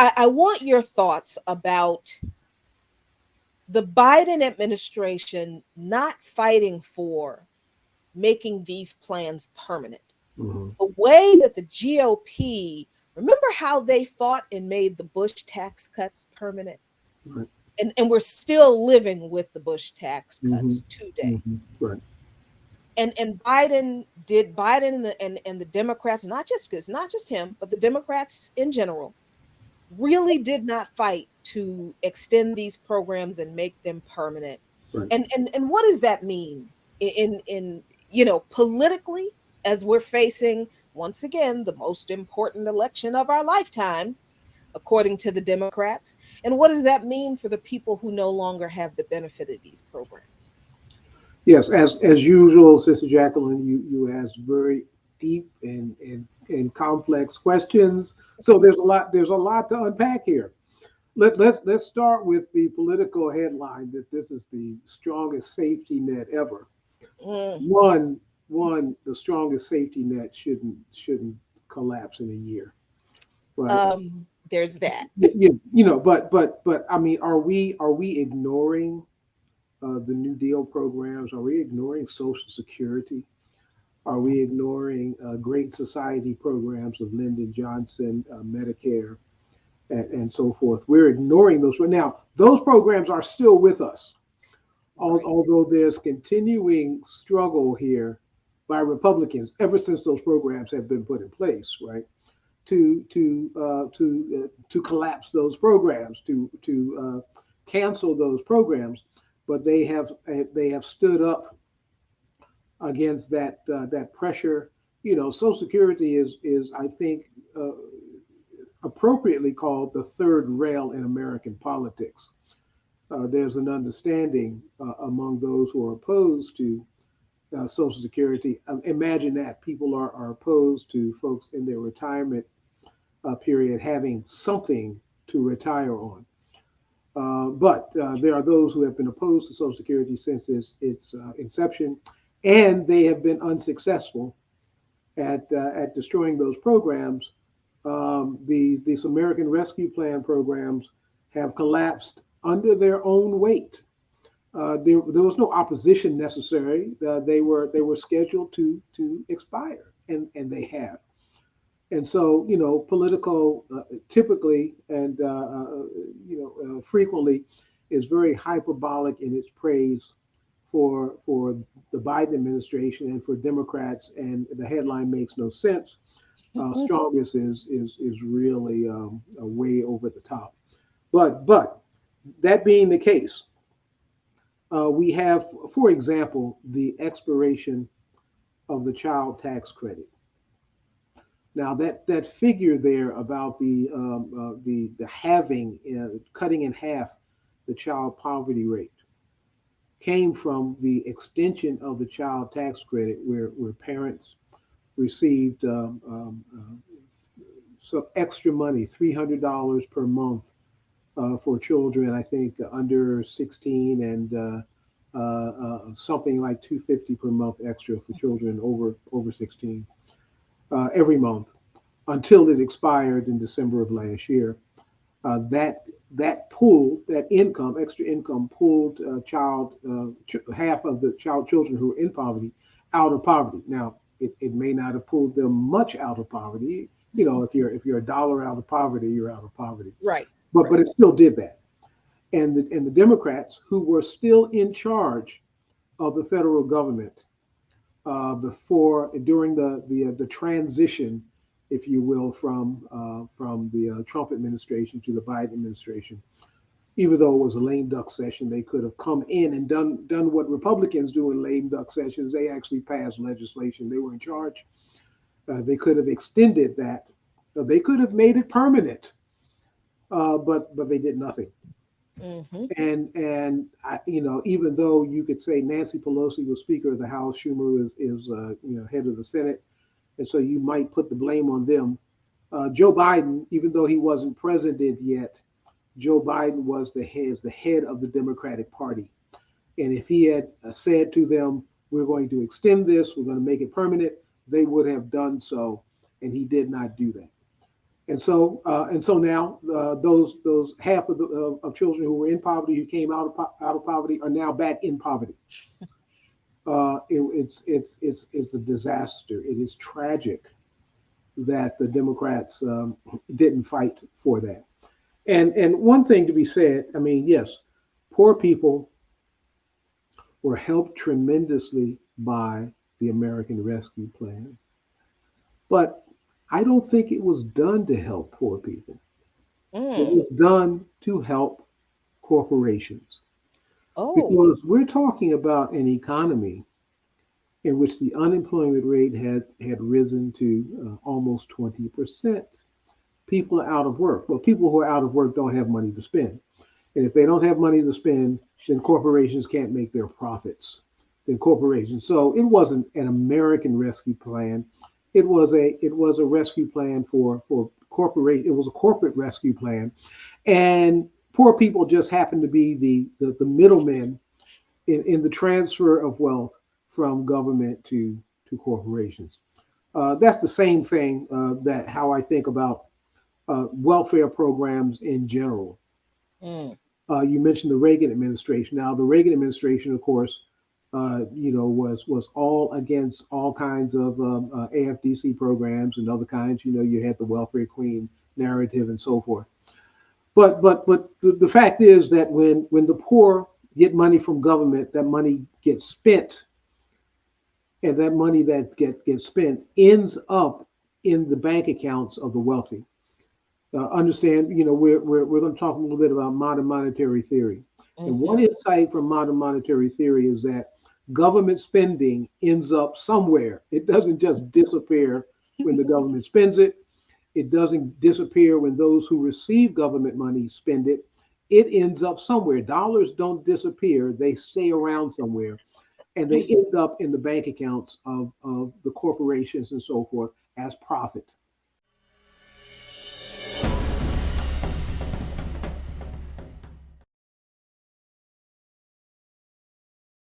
I want your thoughts about the Biden administration not fighting for making these plans permanent. Hmm. The way that the GOP, remember how they fought and made the Bush tax cuts permanent? Right. And we're still living with the Bush tax Hmm. cuts today. Hmm. Right. And Biden and the Democrats, not just, it's not just him, but the Democrats in general, really did not fight to extend these programs and make them permanent. Right. And what does that mean in politically, as we're facing once again the most important election of our lifetime, according to the Democrats? And what does that mean for the people who no longer have the benefit of these programs? Yes, as usual, Sister Jacqueline, you ask very deep and complex questions. So there's a lot to unpack here. Let's start with the political headline that this is the strongest safety net ever. Mm, One, the strongest safety net shouldn't collapse in a year, right? there's that. But I mean, are we ignoring the New Deal programs? Are we ignoring Social Security? Are we ignoring Great Society programs of Lyndon Johnson, Medicare, and so forth? We're ignoring those. But now, those programs are still with us, Right. although there's continuing struggle here by Republicans ever since those programs have been put in place, right? To collapse those programs, to cancel those programs, but they have stood up against that pressure. Social Security is I think appropriately called the third rail in American politics. There's an understanding among those who are opposed to Social Security. Imagine that people are opposed to folks in their retirement period having something to retire on. But there are those who have been opposed to Social Security since its inception, and they have been unsuccessful at destroying those programs. These American Rescue Plan programs have collapsed under their own weight. There was no opposition necessary. They were scheduled to expire, and they have. And so, political typically and frequently is very hyperbolic in its praise for the Biden administration and for Democrats, and the headline makes no sense. Strongest is really way over the top. But that being the case, we have, for example, the expiration of the child tax credit. Now that figure there about the halving, cutting in half the child poverty rate came from the extension of the child tax credit, where parents received some extra money, $300 per month for children, I think under 16, and something like 250 per month extra for children over 16 every month until it expired in December of last year. That pool, that income, extra income, pulled half of the children who were in poverty out of poverty. Now, it may not have pulled them much out of poverty. If you're a dollar out of poverty, you're out of poverty. Right. But Right. it still did that. And the Democrats, who were still in charge of the federal government before during the transition, if you will, from the Trump administration to the Biden administration. Even though it was a lame duck session, they could have come in and done what Republicans do in lame duck sessions. They actually passed legislation. They were in charge. They could have extended that. They could have made it permanent, but they did nothing. Mm-hmm. And even though you could say Nancy Pelosi was Speaker of the House, Schumer is head of the Senate, and so you might put the blame on them. Joe Biden, even though he wasn't president yet, Joe Biden was the head of the Democratic Party, and if he had said to them, "We're going to extend this, we're going to make it permanent," they would have done so, and he did not do that. And so now those half of children who were in poverty, who came out of poverty, are now back in poverty. It's a disaster. It is tragic that the Democrats didn't fight for that. And one thing to be said, I mean, yes, poor people were helped tremendously by the American Rescue Plan, but I don't think it was done to help poor people. It Mm. was done to help corporations, Oh. because we're talking about an economy in which the unemployment rate had risen to almost 20%. People are out of work. Well, people who are out of work don't have money to spend. And if they don't have money to spend, then corporations can't make their profits. Then corporations. So it wasn't an American rescue plan. It was a rescue plan for corporate. It was a corporate rescue plan, and poor people just happened to be the middlemen in the transfer of wealth from government to corporations. That's the same thing that how I think about welfare programs in general. Mm. You mentioned the Reagan administration. Now, the Reagan administration, of course, was all against all kinds of AFDC programs and other kinds. You had the welfare queen narrative and so forth. But the fact is that when the poor get money from government, that money gets spent, and that money that gets spent ends up in the bank accounts of the wealthy. Understand, we're going to talk a little bit about modern monetary theory. And one Mm-hmm. insight from modern monetary theory is that government spending ends up somewhere. It doesn't just disappear when the government spends it. It doesn't disappear when those who receive government money spend it. It ends up somewhere. Dollars don't disappear, they stay around somewhere, and they end up in the bank accounts of the corporations and so forth as profit.